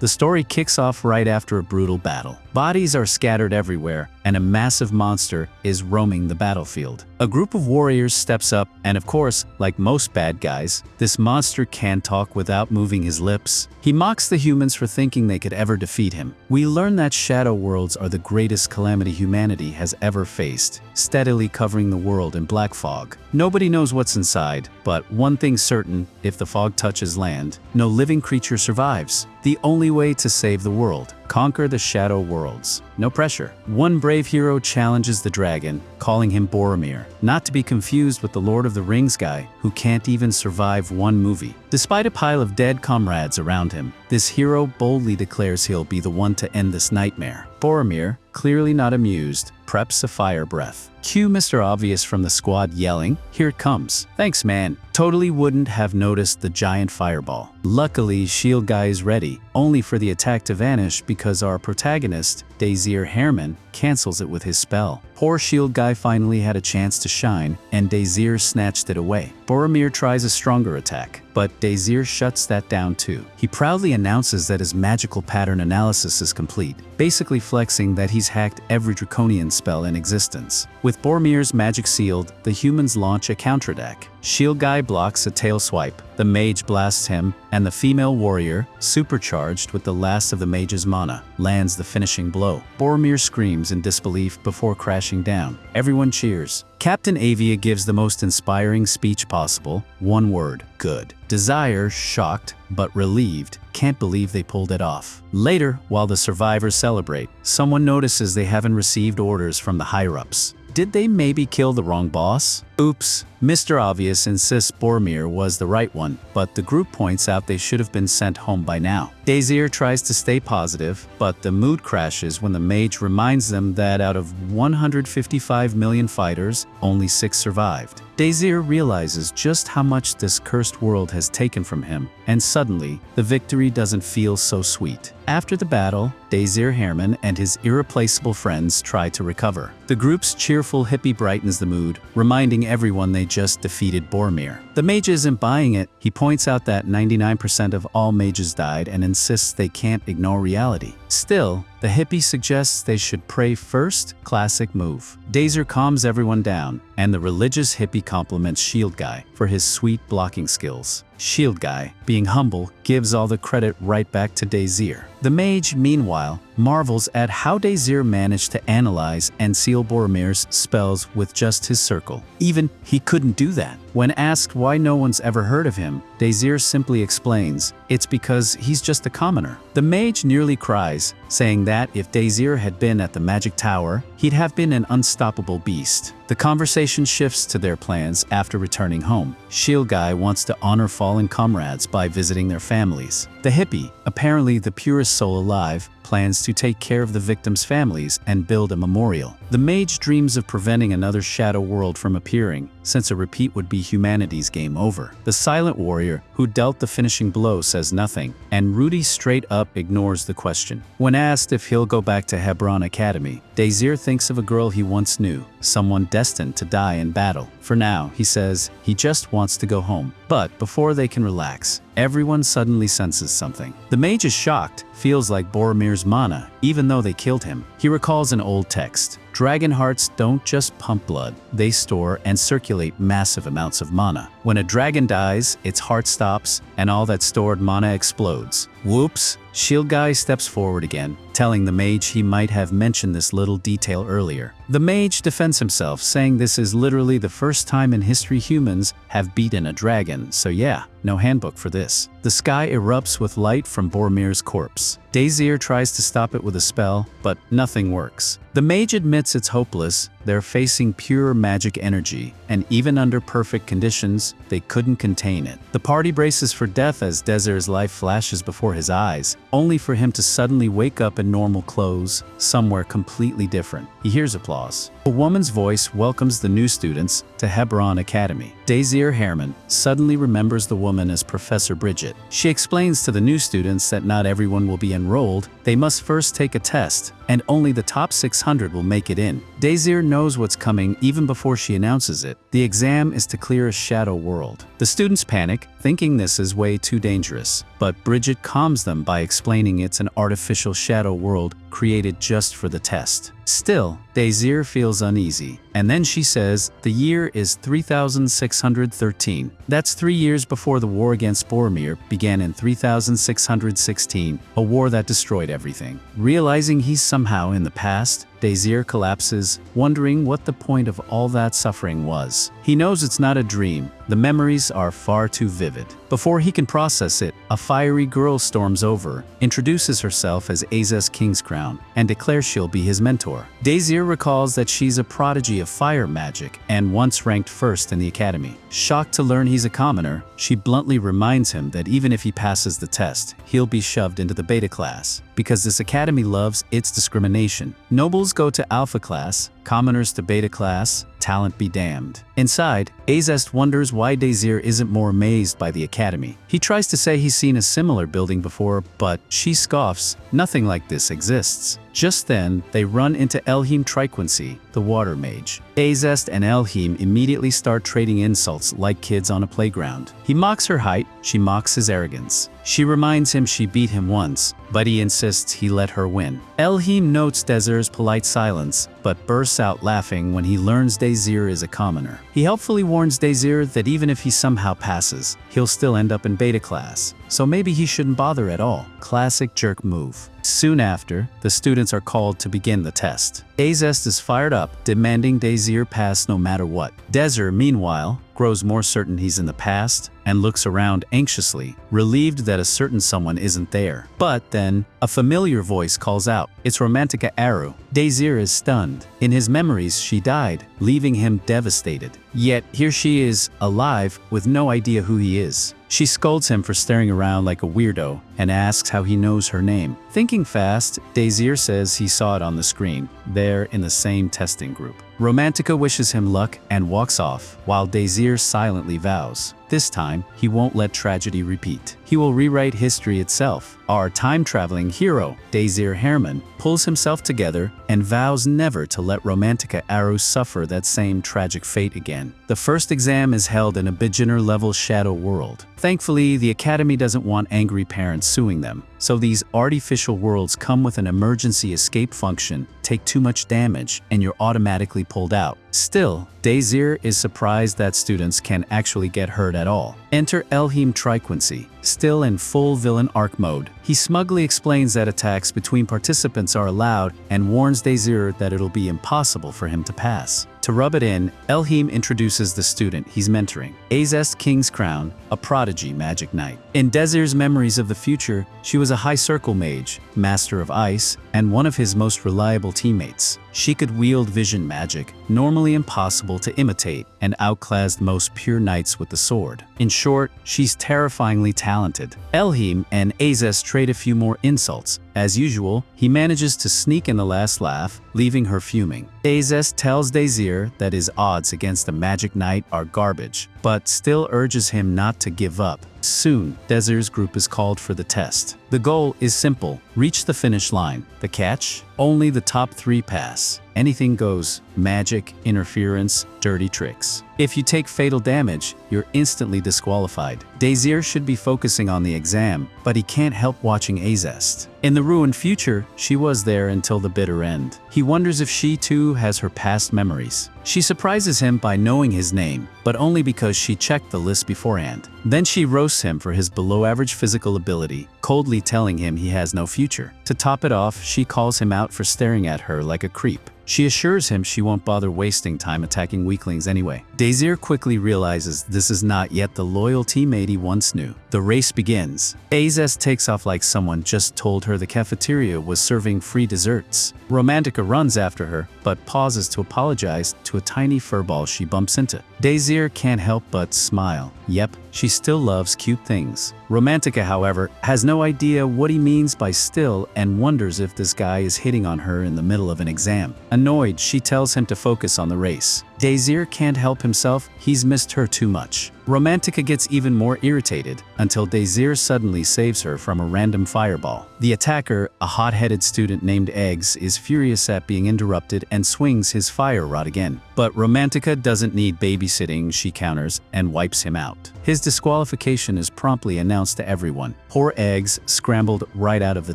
The story kicks off right after a brutal battle. Bodies are scattered everywhere, and a massive monster is roaming the battlefield. A group of warriors steps up, and of course, like most bad guys, this monster can't talk without moving his lips. He mocks the humans for thinking they could ever defeat him. We learn that shadow worlds are the greatest calamity humanity has ever faced, steadily covering the world in black fog. Nobody knows what's inside, but one thing's certain: if the fog touches land, no living creature survives. The only way to save the world: conquer the shadow worlds. No pressure. One brave hero challenges the dragon, calling him Boromir, not to be confused with the Lord of the Rings guy who can't even survive one movie. Despite a pile of dead comrades around him, this hero boldly declares he'll be the one to end this nightmare. Boromir, clearly not amused, preps a fire breath. Cue Mr. Obvious from the squad yelling, "Here it comes." "Thanks, man." Totally wouldn't have noticed the giant fireball. Luckily, Shield Guy is ready, only for the attack to vanish because our protagonist, Daisir Herman, cancels it with his spell. Poor Shield Guy finally had a chance to shine, and Daisir snatched it away. Boromir tries a stronger attack, but Daisir shuts that down too. He proudly announces that his magical pattern analysis is complete, basically flexing that he's hacked every draconian spell in existence. With Boromir's magic sealed, the humans launch a counterattack. Shield Guy blocks a tail swipe, the mage blasts him, and the female warrior, supercharged with the last of the mage's mana, lands the finishing blow. Boromir screams in disbelief before crashing down. Everyone cheers. Captain Avia gives the most inspiring speech possible. One word: good. Desire, shocked but relieved, can't believe they pulled it off. Later, while the survivors celebrate, someone notices they haven't received orders from the higher-ups. Did they maybe kill the wrong boss? Oops. Mr. Obvious insists Boromir was the right one, but the group points out they should have been sent home by now. Daisir tries to stay positive, but the mood crashes when the mage reminds them that out of 155 million fighters, only 6 survived. Daisir realizes just how much this cursed world has taken from him, and suddenly, the victory doesn't feel so sweet. After the battle, Daisir Herman and his irreplaceable friends try to recover. The group's cheerful hippie brightens the mood, reminding everyone they just defeated Boromir. The mage isn't buying it. He points out that 99% of all mages died and insists they can't ignore reality. Still, the hippie suggests they should pray first. Classic move. Daisir calms everyone down, and the religious hippie compliments Shield Guy for his sweet blocking skills. Shield Guy, being humble, gives all the credit right back to Daisir. The mage, meanwhile, marvels at how Daisir managed to analyze and seal Boromir's spells with just his circle. Even he couldn't do that. When asked why no one's ever heard of him, Daisir simply explains, it's because he's just a commoner. The mage nearly cries, saying that if Daisir had been at the magic tower, he'd have been an unstoppable beast. The conversation shifts to their plans after returning home. Shield Guy wants to honor fallen comrades by visiting their families. The hippie, apparently the purest soul alive, plans to take care of the victims' families and build a memorial. The mage dreams of preventing another shadow world from appearing, since a repeat would be humanity's game over. The silent warrior who dealt the finishing blow says nothing, and Rudy straight up ignores the question. When asked if he'll go back to Hebron Academy, Daisir thinks of a girl he once knew, someone destined to die in battle. For now, he says, he just wants to go home. But before they can relax, everyone suddenly senses something. The mage is shocked, feels like Boromir's mana, even though they killed him. He recalls an old text. Dragon hearts don't just pump blood, they store and circulate massive amounts of mana. When a dragon dies, its heart stops, and all that stored mana explodes. Whoops! Shield Guy steps forward again, telling the mage he might have mentioned this little detail earlier. The mage defends himself, saying this is literally the first time in history humans have beaten a dragon, so yeah, no handbook for this. The sky erupts with light from Boromir's corpse. Daisir tries to stop it with a spell, but nothing works. The mage admits it's hopeless. They're facing pure magic energy, and even under perfect conditions, they couldn't contain it. The party braces for death as Daisir's life flashes before his eyes, only for him to suddenly wake up in normal clothes, somewhere completely different. He hears applause. A woman's voice welcomes the new students to Hebron Academy. Daisir Herman suddenly remembers the woman as Professor Bridget. She explains to the new students that not everyone will be enrolled. They must first take a test, and only the top 600 will make it in. Daisir knows what's coming even before she announces it. The exam is to clear a shadow world. The students panic, thinking this is way too dangerous. But Bridget calms them by explaining it's an artificial shadow world created just for the test. Still, Daisir feels uneasy, and then she says the year is 3613. That's 3 years before the war against Boromir began in 3616, a war that destroyed everything. Realizing he's somehow in the past, Daisir collapses, wondering what the point of all that suffering was. He knows it's not a dream. The memories are far too vivid. Before he can process it, a fiery girl storms over, introduces herself as Azes Kingscrown, and declares she'll be his mentor. Daisir recalls that she's a prodigy of fire magic and once ranked first in the academy. Shocked to learn he's a commoner, she bluntly reminds him that even if he passes the test, he'll be shoved into the beta class, because this academy loves its discrimination. Nobles go to alpha class, commoners to beta class, talent be damned. Inside, Azest wonders why Daisir isn't more amazed by the academy. He tries to say he's seen a similar building before, but she scoffs, nothing like this exists. Just then, they run into Elhim Triquincy, the water mage. Azest and Elhim immediately start trading insults like kids on a playground. He mocks her height, she mocks his arrogance. She reminds him she beat him once, but he insists he let her win. Elhim notes Daisir's polite silence, but bursts out laughing when he learns Daisir is a commoner. He helpfully warns Daisir that even if he somehow passes, he'll still end up in beta class, so maybe he shouldn't bother at all. Classic jerk move. Soon after, the students are called to begin the test. Azest is fired up, demanding Daisir pass no matter what. Daisir, meanwhile, grows more certain he's in the past and looks around anxiously, relieved that a certain someone isn't there. But then, a familiar voice calls out. It's Romantica Aru. Daisir is stunned. In his memories, she died, leaving him devastated. Yet here she is, alive, with no idea who he is. She scolds him for staring around like a weirdo and asks how he knows her name. Thinking fast, Daisir says he saw it on the screen, there in the same testing group. Romantica wishes him luck and walks off, while Daisir silently vows. This time, he won't let tragedy repeat. He will rewrite history itself. Our time-traveling hero, Daisir Herman, pulls himself together and vows never to let Romantica Aru suffer that same tragic fate again. The first exam is held in a beginner-level shadow world. Thankfully, the academy doesn't want angry parents suing them, so these artificial worlds come with an emergency escape function. Take too much damage and you're automatically pulled out. Still, Daisir is surprised that students can actually get hurt at all. Enter Elhim Triquincy, still in full villain arc mode. He smugly explains that attacks between participants are allowed and warns Daisir that it'll be impossible for him to pass. To rub it in, Elhim introduces the student he's mentoring, Azest Kingscrown, a prodigy magic knight. In Daisir's memories of the future, she was a high circle mage, master of ice, and one of his most reliable teammates. She could wield vision magic, normally impossible to imitate, and outclassed most pure knights with the sword. In short, she's terrifyingly talented. Elhim and Azest trade a few more insults. As usual, he manages to sneak in the last laugh, leaving her fuming. Azest tells Daisir that his odds against the magic knight are garbage, but still urges him not to give up. Soon, Daisir's group is called for the test. The goal is simple: reach the finish line. The catch? Only the top 3 pass. Anything goes: magic, interference, dirty tricks. If you take fatal damage, you're instantly disqualified. Daisir should be focusing on the exam, but he can't help watching Azest. In the ruined future, she was there until the bitter end. He wonders if she too has her past memories. She surprises him by knowing his name, but only because she checked the list beforehand. Then she roasts him for his below-average physical ability, coldly telling him he has no future. To top it off, she calls him out for staring at her like a creep. She assures him she won't bother wasting time attacking weaklings anyway. Daisir quickly realizes this is not yet the loyal teammate he once knew. The race begins. Azest takes off like someone just told her the cafeteria was serving free desserts. Romantica runs after her, but pauses to apologize to a tiny furball she bumps into. Daisir can't help but smile. Yep, she still loves cute things. Romantica, however, has no idea what he means by still and wonders if this guy is hitting on her in the middle of an exam. Annoyed, she tells him to focus on the race. Daisir can't help himself, he's missed her too much. Romantica gets even more irritated until Daisir suddenly saves her from a random fireball. The attacker, a hot-headed student named Eggs, is furious at being interrupted and swings his fire rod again. But Romantica doesn't need babysitting, she counters, and wipes him out. His disqualification is promptly announced to everyone. Poor Eggs scrambled right out of the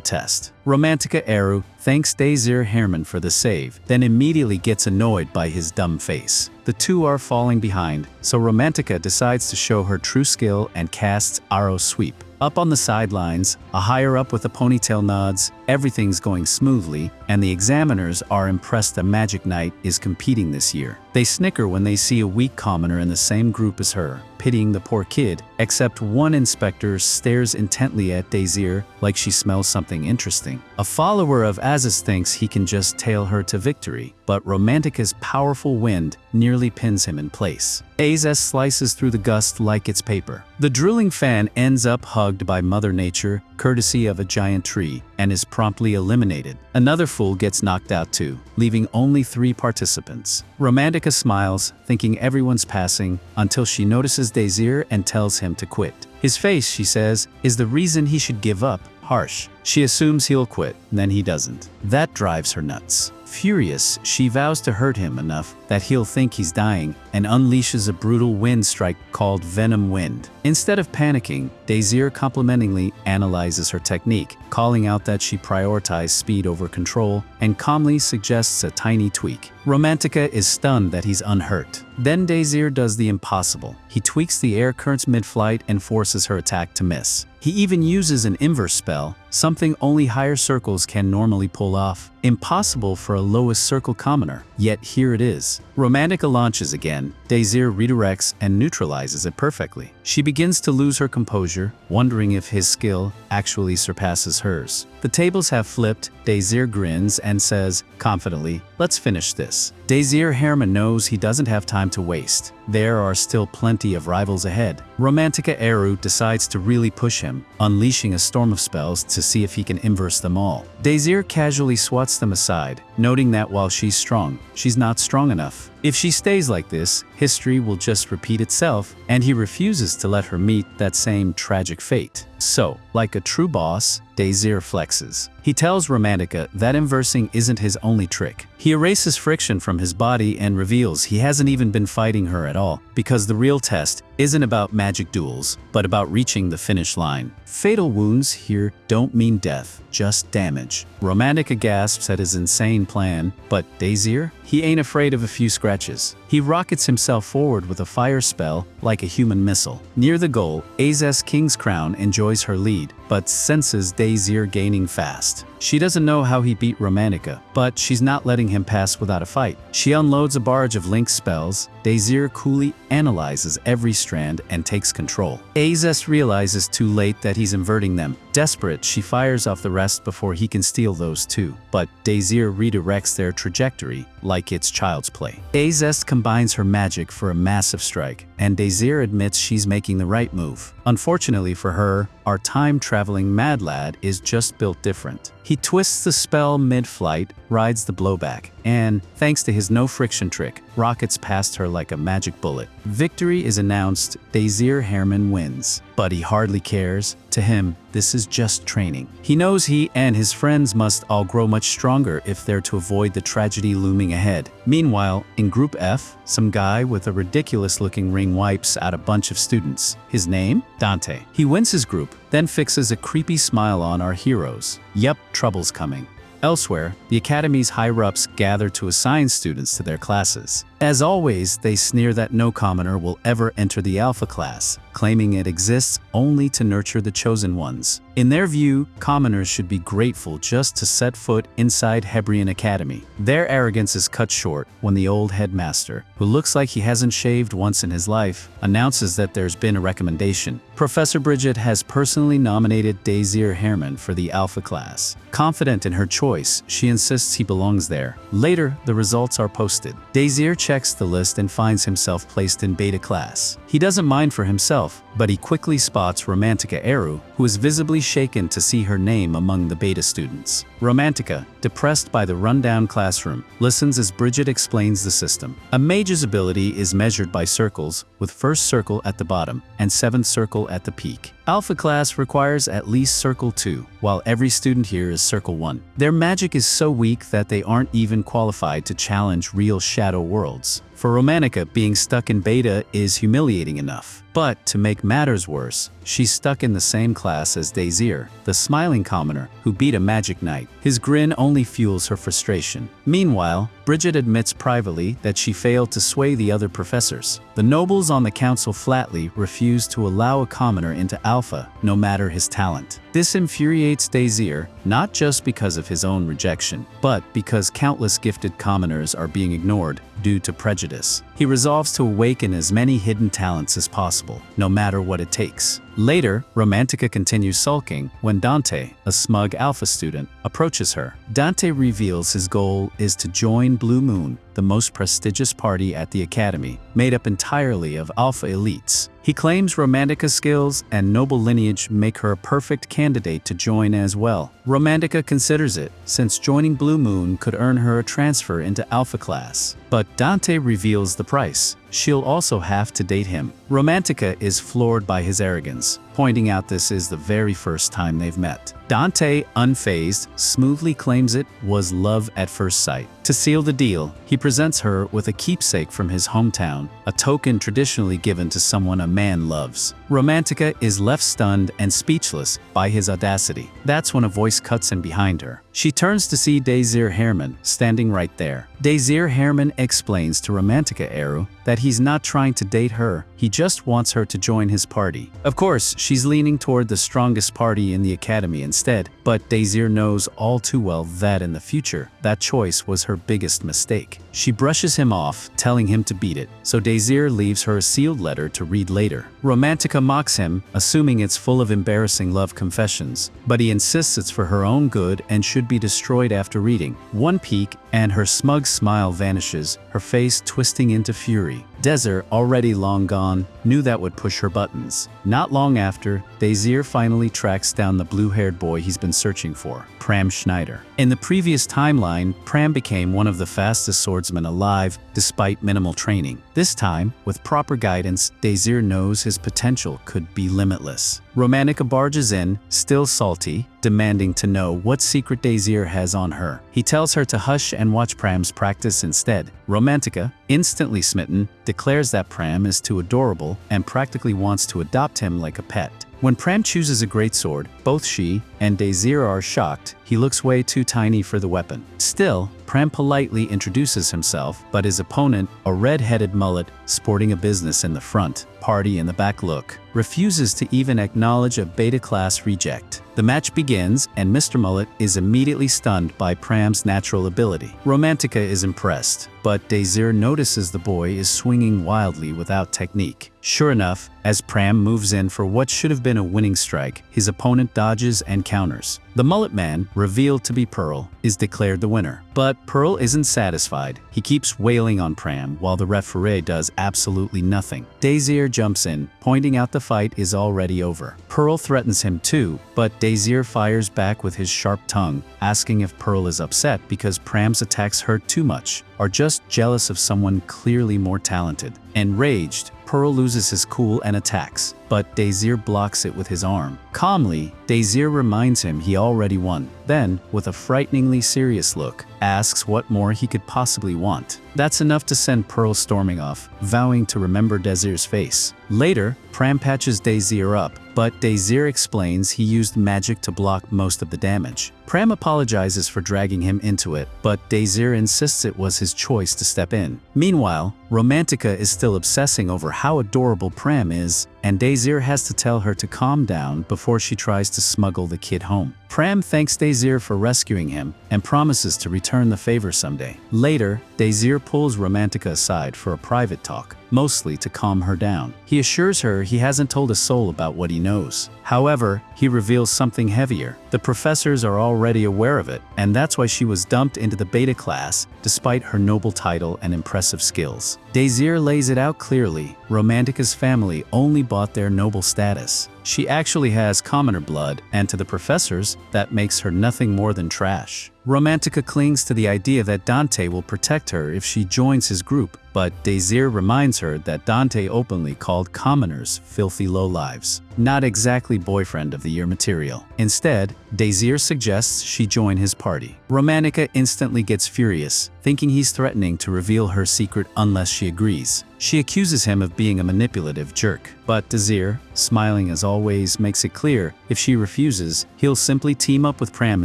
test. Romantica Eru thanks Daisir Herman for the save, then immediately gets annoyed by his dumb face. The two are falling behind, so Romantica decides to show her true skill and casts Arrow Sweep. Up on the sidelines, a higher-up with a ponytail nods, everything's going smoothly, and the examiners are impressed a magic knight is competing this year. They snicker when they see a weak commoner in the same group as her, pitying the poor kid, except one inspector stares intently at Daisir like she smells something interesting. A follower of Aziz thinks he can just tail her to victory, but Romantica's powerful wind nearly pins him in place. Aziz slices through the gust like it's paper. The drooling fan ends up hugged by Mother Nature, courtesy of a giant tree, and is promptly eliminated. Another fool gets knocked out too, leaving only 3 participants. Romantica smiles, thinking everyone's passing, until she notices Daisir and tells him to quit. His face, she says, is the reason he should give up. Harsh. She assumes he'll quit, then he doesn't. That drives her nuts. Furious, she vows to hurt him enough that he'll think he's dying and unleashes a brutal wind strike called Venom Wind. Instead of panicking, Daisir complimentingly analyzes her technique, calling out that she prioritized speed over control and calmly suggests a tiny tweak. Romantica is stunned that he's unhurt. Then Daisir does the impossible. He tweaks the air currents mid-flight and forces her attack to miss. He even uses an inverse spell, something only higher circles can normally pull off. Impossible for a lowest circle commoner, yet here it is. Romantica launches again. Daisir redirects and neutralizes it perfectly. She begins to lose her composure, wondering if his skill actually surpasses hers. The tables have flipped. Daisir grins and says, confidently, "Let's finish this." Daisir Herman knows he doesn't have time to waste. There are still plenty of rivals ahead. Romantica Eru decides to really push him, unleashing a storm of spells to see if he can inverse them all. Daisir casually swats them aside, noting that while she's strong, she's not strong enough. If she stays like this, history will just repeat itself, and he refuses to let her meet that same tragic fate. So, like a true boss, Daisir flexes. He tells Romantica that inversing isn't his only trick. He erases friction from his body and reveals he hasn't even been fighting her at all, because the real test isn't about magic duels, but about reaching the finish line. Fatal wounds here don't mean death, just damage. Romantica gasps at his insane plan, but Daisir? He ain't afraid of a few scratches. He rockets himself forward with a fire spell like a human missile. Near the goal, Aziz King's Crown enjoys her lead, but senses Daisir gaining fast. She doesn't know how he beat Romantica, but she's not letting him pass without a fight. She unloads a barrage of Link spells. Daisir coolly analyzes every strand and takes control. Aziz realizes too late that he's inverting them. Desperate, she fires off the rest before he can steal those too. But Daisir redirects their trajectory like it's child's play. Aziz combines her magic for a massive strike, and Daisir admits she's making the right move. Unfortunately for her, our time-traveling mad lad is just built different. He twists the spell mid-flight, rides the blowback, and, thanks to his no-friction trick, rockets past her like a magic bullet. Victory is announced. Daisir Herman wins. But he hardly cares. To him, this is just training. He knows he and his friends must all grow much stronger if they're to avoid the tragedy looming ahead. Meanwhile, in Group F, some guy with a ridiculous-looking ring wipes out a bunch of students. His name? Dante. He wins his group, then fixes a creepy smile on our heroes. Yep, trouble's coming. Elsewhere, the Academy's higher-ups gather to assign students to their classes. As always, they sneer that no commoner will ever enter the Alpha class, claiming it exists only to nurture the chosen ones. In their view, commoners should be grateful just to set foot inside Hebrian Academy. Their arrogance is cut short when the old headmaster, who looks like he hasn't shaved once in his life, announces that there's been a recommendation. Professor Bridget has personally nominated Daisir Herman for the Alpha class. Confident in her choice, she insists he belongs there. Later, the results are posted. Daisir checks the list and finds himself placed in Beta class. He doesn't mind for himself, himself, but he quickly spots Romantica Eru, who is visibly shaken to see her name among the beta students. Romantica, depressed by the rundown classroom, listens as Bridget explains the system. A mage's ability is measured by circles, with first circle at the bottom and seventh circle at the peak. Alpha class requires at least circle 2, while every student here is circle 1. Their magic is so weak that they aren't even qualified to challenge real shadow worlds. For Romantica, being stuck in beta is humiliating enough. But to make matters worse, she's stuck in the same class as Daisir, the smiling commoner who beat a magic knight. His grin only fuels her frustration. Meanwhile, Bridget admits privately that she failed to sway the other professors. The nobles on the council flatly refuse to allow a commoner into Alpha, no matter his talent. This infuriates Daisir, not just because of his own rejection, but because countless gifted commoners are being ignored due to prejudice. He resolves to awaken as many hidden talents as possible, no matter what it takes. Later, Romantica continues sulking when Dante, a smug Alpha student, approaches her. Dante reveals his goal is to join Blue Moon, the most prestigious party at the academy, made up entirely of Alpha elites. He claims Romantica's skills and noble lineage make her a perfect candidate to join as well. Romantica considers it, since joining Blue Moon could earn her a transfer into Alpha class. But Dante reveals the price. She'll also have to date him. Romantica is floored by his arrogance, pointing out this is the very first time they've met. Dante, unfazed, smoothly claims it was love at first sight. To seal the deal, he presents her with a keepsake from his hometown, a token traditionally given to someone a man loves. Romantica is left stunned and speechless by his audacity. That's when a voice cuts in behind her. She turns to see Daisir Herman standing right there. Daisir Herman explains to Romantica Eru that he's not trying to date her, he just wants her to join his party. Of course, she's leaning toward the strongest party in the academy instead, but Daisir knows all too well that in the future, that choice was her biggest mistake. She brushes him off, telling him to beat it, so Daisir leaves her a sealed letter to read later. Romantica mocks him, assuming it's full of embarrassing love confessions, but he insists it's for her own good and should be destroyed after reading. One peek, and her smug smile vanishes, her face twisting into fury. Desert, already long gone, knew that would push her buttons. Not long after, Daisir finally tracks down the blue-haired boy he's been searching for, Pram Schneider. In the previous timeline, Pram became one of the fastest swordsmen alive, despite minimal training. This time, with proper guidance, Daisir knows his potential could be limitless. Romantica barges in, still salty, demanding to know what secret Daisir has on her. He tells her to hush and watch Pram's practice instead. Romantica, instantly smitten, declares that Pram is too adorable and practically wants to adopt him like a pet. When Pram chooses a greatsword, both she and Daisir are shocked. He looks way too tiny for the weapon. Still, Pram politely introduces himself, but his opponent, a red-headed mullet sporting a business in the front, party in the back look, refuses to even acknowledge a beta-class reject. The match begins, and Mr. Mullet is immediately stunned by Pram's natural ability. Romantica is impressed, but Daisir notices the boy is swinging wildly without technique. Sure enough, as Pram moves in for what should have been a winning strike, his opponent dodges and counters. The Mullet Man, revealed to be Pearl, is declared the winner. But Pearl isn't satisfied. He keeps wailing on Pram while the referee does absolutely nothing. Daisir jumps in, pointing out the fight is already over. Pearl threatens him too, but Daisir fires back with his sharp tongue, asking if Pearl is upset because Pram's attacks hurt too much, or just jealous of someone clearly more talented. Enraged, Pearl loses his cool and attacks, but Daisir blocks it with his arm. Calmly, Daisir reminds him he already won. Then, with a frighteningly serious look, asks what more he could possibly want. That's enough to send Pearl storming off, vowing to remember Daisir's face. Later, Pram patches Daisir up, but Daisir explains he used magic to block most of the damage. Pram apologizes for dragging him into it, but Daisir insists it was his choice to step in. Meanwhile, Romantica is still obsessing over how adorable Pram is, and Daisir has to tell her to calm down before she tries to smuggle the kid home. Pram thanks Daisir for rescuing him and promises to return the favor someday. Later, Daisir pulls Romantica aside for a private talk, mostly to calm her down. He assures her he hasn't told a soul about what he knows. However, he reveals something heavier. The professors are already aware of it, and that's why she was dumped into the beta class despite her noble title and impressive skills. Désir lays it out clearly. Romantica's family only bought their noble status. She actually has commoner blood, and to the professors, that makes her nothing more than trash. Romantica clings to the idea that Dante will protect her if she joins his group, but Désir reminds her that Dante openly called commoners filthy lowlives, not exactly boyfriend of the year material. Instead, Désir suggests she join his party. Romantica instantly gets furious, thinking he's threatening to reveal her secret unless she agrees. She accuses him of being a manipulative jerk, but Désir, smiling as always, makes it clear if she refuses, he'll simply team up with Pram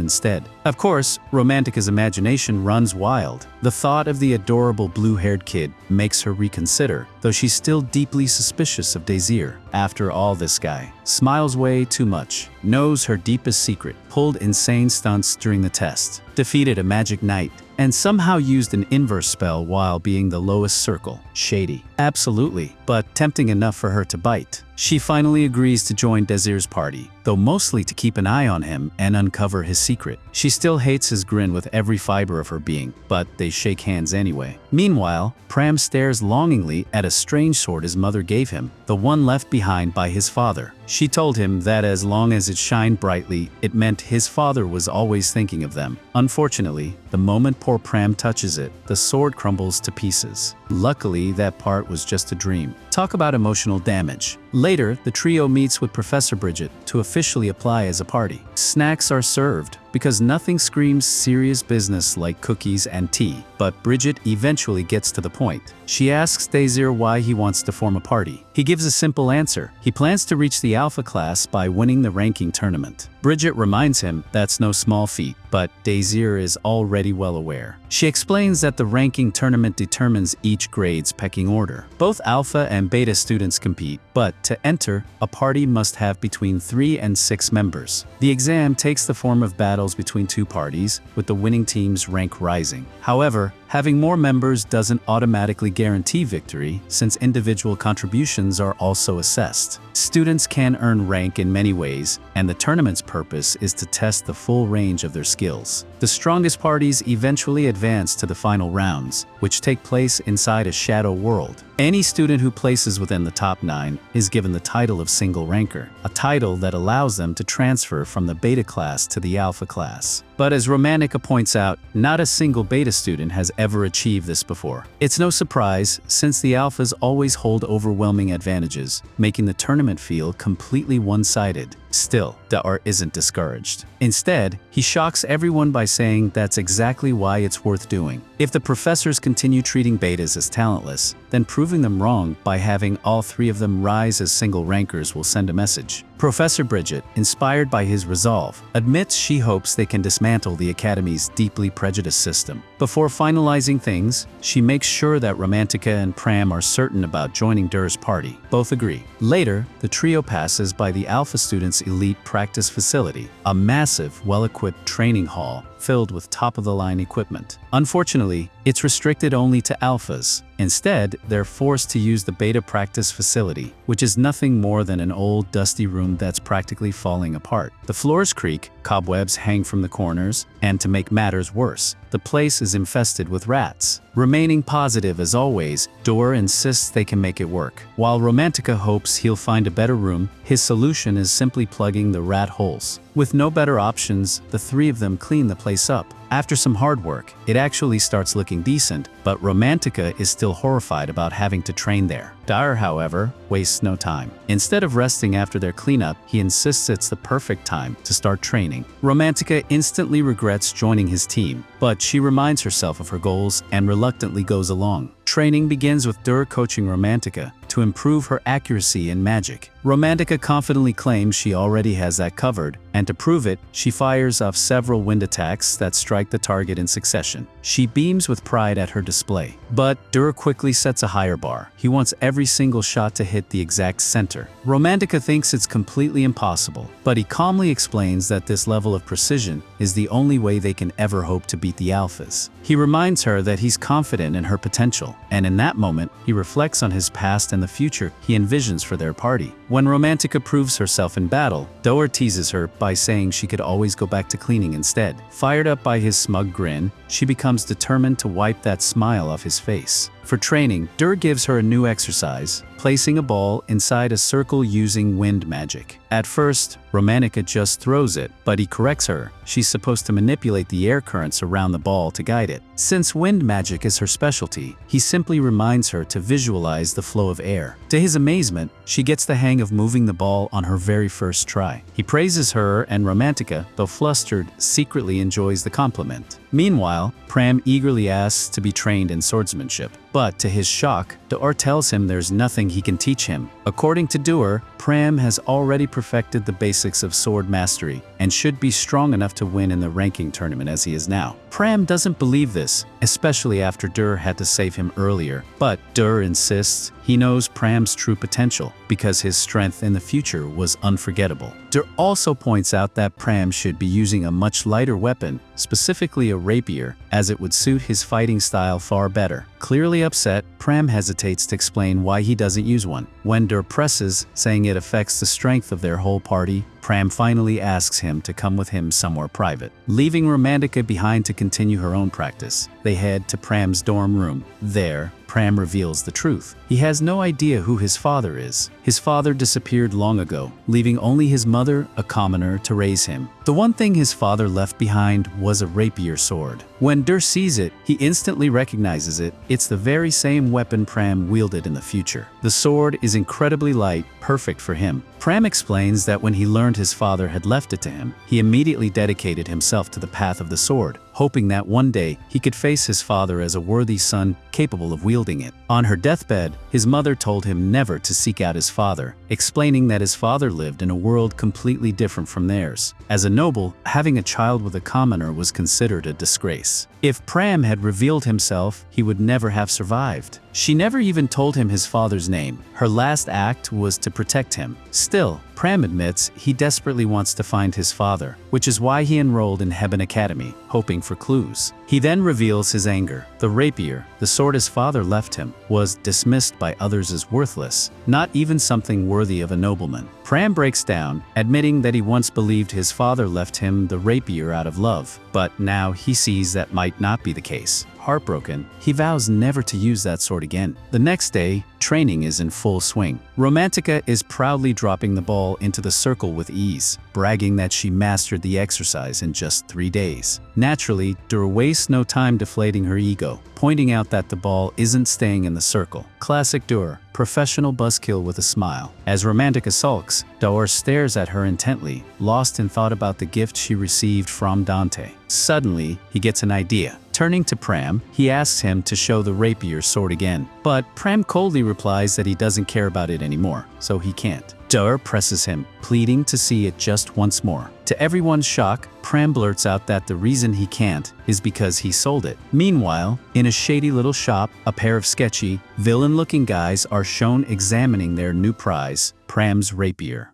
instead. Of course, Romantica's imagination runs wild. The thought of the adorable blue-haired kid makes her reconsider, though she's still deeply suspicious of Désir. After all, this guy smiles way too much, knows her deepest secret, pulled insane stunts during the test, defeated a magic knight, and somehow used an inverse spell while being the lowest circle. Shady. Absolutely, but tempting enough for her to bite. She finally agrees to join Désir's party, though mostly to keep an eye on him and uncover his secret. She still hates his grin with every fiber of her being, but they shake hands anyway. Meanwhile, Pram stares longingly at a strange sword his mother gave him, the one left behind by his father. She told him that as long as it shined brightly, it meant his father was always thinking of them. Unfortunately, the moment poor Pram touches it, the sword crumbles to pieces. Luckily, that part was just a dream. Talk about emotional damage. Later, the trio meets with Professor Bridget to officially apply as a party. Snacks are served, because nothing screams serious business like cookies and tea, but Bridget eventually gets to the point. She asks Désir why he wants to form a party. He gives a simple answer. He plans to reach the Alpha class by winning the ranking tournament. Bridget reminds him that's no small feat, but Désir is already well aware. She explains that the ranking tournament determines each grade's pecking order. Both Alpha and Beta students compete, but to enter, a party must have between 3 and 6 members. The exam takes the form of battles between two parties, with the winning team's rank rising. However, having more members doesn't automatically guarantee victory, since individual contributions are also assessed. Students can earn rank in many ways, and the tournament's purpose is to test the full range of their skills. The strongest parties eventually advance to the final rounds, which take place inside a shadow world. Any student who places within the top 9 is given the title of single ranker, a title that allows them to transfer from the beta class to the alpha class. But as Romantica points out, not a single beta student has ever achieved this before. It's no surprise, since the alphas always hold overwhelming advantages, making the tournament feel completely one-sided. Still, Da'ar isn't discouraged. Instead, he shocks everyone by saying that's exactly why it's worth doing. If the professors continue treating betas as talentless, then proving them wrong by having all 3 of them rise as single rankers will send a message. Professor Bridget, inspired by his resolve, admits she hopes they can dismantle the Academy's deeply prejudiced system. Before finalizing things, she makes sure that Romantica and Pram are certain about joining Dur's party. Both agree. Later, the trio passes by the Alpha students' elite practice facility, a massive, well-equipped training hall filled with top-of-the-line equipment. Unfortunately, it's restricted only to alphas. Instead, they're forced to use the beta practice facility, which is nothing more than an old, dusty room that's practically falling apart. The floors creak, cobwebs hang from the corners, and to make matters worse, the place is infested with rats. Remaining positive as always, Dur insists they can make it work. While Romantica hopes he'll find a better room, his solution is simply plugging the rat holes. With no better options, the 3 of them clean the place up. After some hard work, it actually starts looking decent, but Romantica is still horrified about having to train there. Da'ar, however, wastes no time. Instead of resting after their cleanup, he insists it's the perfect time to start training. Romantica instantly regrets joining his team, but she reminds herself of her goals and reluctantly goes along. Training begins with Dur coaching Romantica to improve her accuracy in magic. Romantica confidently claims she already has that covered, and to prove it, she fires off several wind attacks that strike the target in succession. She beams with pride at her display. But Dur quickly sets a higher bar. He wants every single shot to hit the exact center. Romantica thinks it's completely impossible, but he calmly explains that this level of precision is the only way they can ever hope to beat the alphas. He reminds her that he's confident in her potential, and in that moment, he reflects on his past and the the future he envisions for their party. When Romantica proves herself in battle, Doer teases her by saying she could always go back to cleaning instead. Fired up by his smug grin, she becomes determined to wipe that smile off his face. For training, Dur gives her a new exercise, placing a ball inside a circle using wind magic. At first, Romantica just throws it, but he corrects her. She's supposed to manipulate the air currents around the ball to guide it. Since wind magic is her specialty, he simply reminds her to visualize the flow of air. To his amazement, she gets the hang of moving the ball on her very first try. He praises her, and Romantica, though flustered, secretly enjoys the compliment. Meanwhile, Pram eagerly asks to be trained in swordsmanship. But to his shock, Dur tells him there's nothing he can teach him. According to Dur, Pram has already perfected the basics of sword mastery and should be strong enough to win in the ranking tournament as he is now. Pram doesn't believe this, especially after Dur had to save him earlier. But Dur insists he knows Pram's true potential because his strength in the future was unforgettable. Dur also points out that Pram should be using a much lighter weapon, specifically a rapier, as it would suit his fighting style far better. Clearly upset, Pram hesitates to explain why he doesn't use one. When Dur presses, saying it affects the strength of their whole party, Pram finally asks him to come with him somewhere private. Leaving Romantica behind to continue her own practice, they head to Pram's dorm room. There, Pram reveals the truth. He has no idea who his father is. His father disappeared long ago, leaving only his mother, a commoner, to raise him. The one thing his father left behind was a rapier sword. When Dur sees it, he instantly recognizes it. It's the very same weapon Pram wielded in the future. The sword is incredibly light, perfect for him. Pram explains that when he learned his father had left it to him, he immediately dedicated himself to the path of the sword, hoping that one day he could face his father as a worthy son capable of wielding it. On her deathbed, his mother told him never to seek out his father, explaining that his father lived in a world completely different from theirs. As a noble, having a child with a commoner was considered a disgrace. If Pram had revealed himself, he would never have survived. She never even told him his father's name. Her last act was to protect him. Still, Pram admits he desperately wants to find his father, which is why he enrolled in Heaven Academy, hoping for clues. He then reveals his anger. The rapier, the sword his father left him, was dismissed by others as worthless, not even something worthy of a nobleman. Pram breaks down, admitting that he once believed his father left him the rapier out of love, but now he sees that might not be the case. Heartbroken, he vows never to use that sword again. The next day, training is in full swing. Romantica is proudly dropping the ball into the circle with ease, bragging that she mastered the exercise in just 3 days. Naturally, Dur wastes no time deflating her ego, pointing out that the ball isn't staying in the circle. Classic Dur, professional buzzkill with a smile. As Romantica sulks, Dur stares at her intently, lost in thought about the gift she received from Dante. Suddenly, he gets an idea. Turning to Pram, he asks him to show the rapier sword again, but Pram coldly replies that he doesn't care about it anymore, so he can't. Dur presses him, pleading to see it just once more. To everyone's shock, Pram blurts out that the reason he can't is because he sold it. Meanwhile, in a shady little shop, a pair of sketchy, villain-looking guys are shown examining their new prize, Pram's rapier.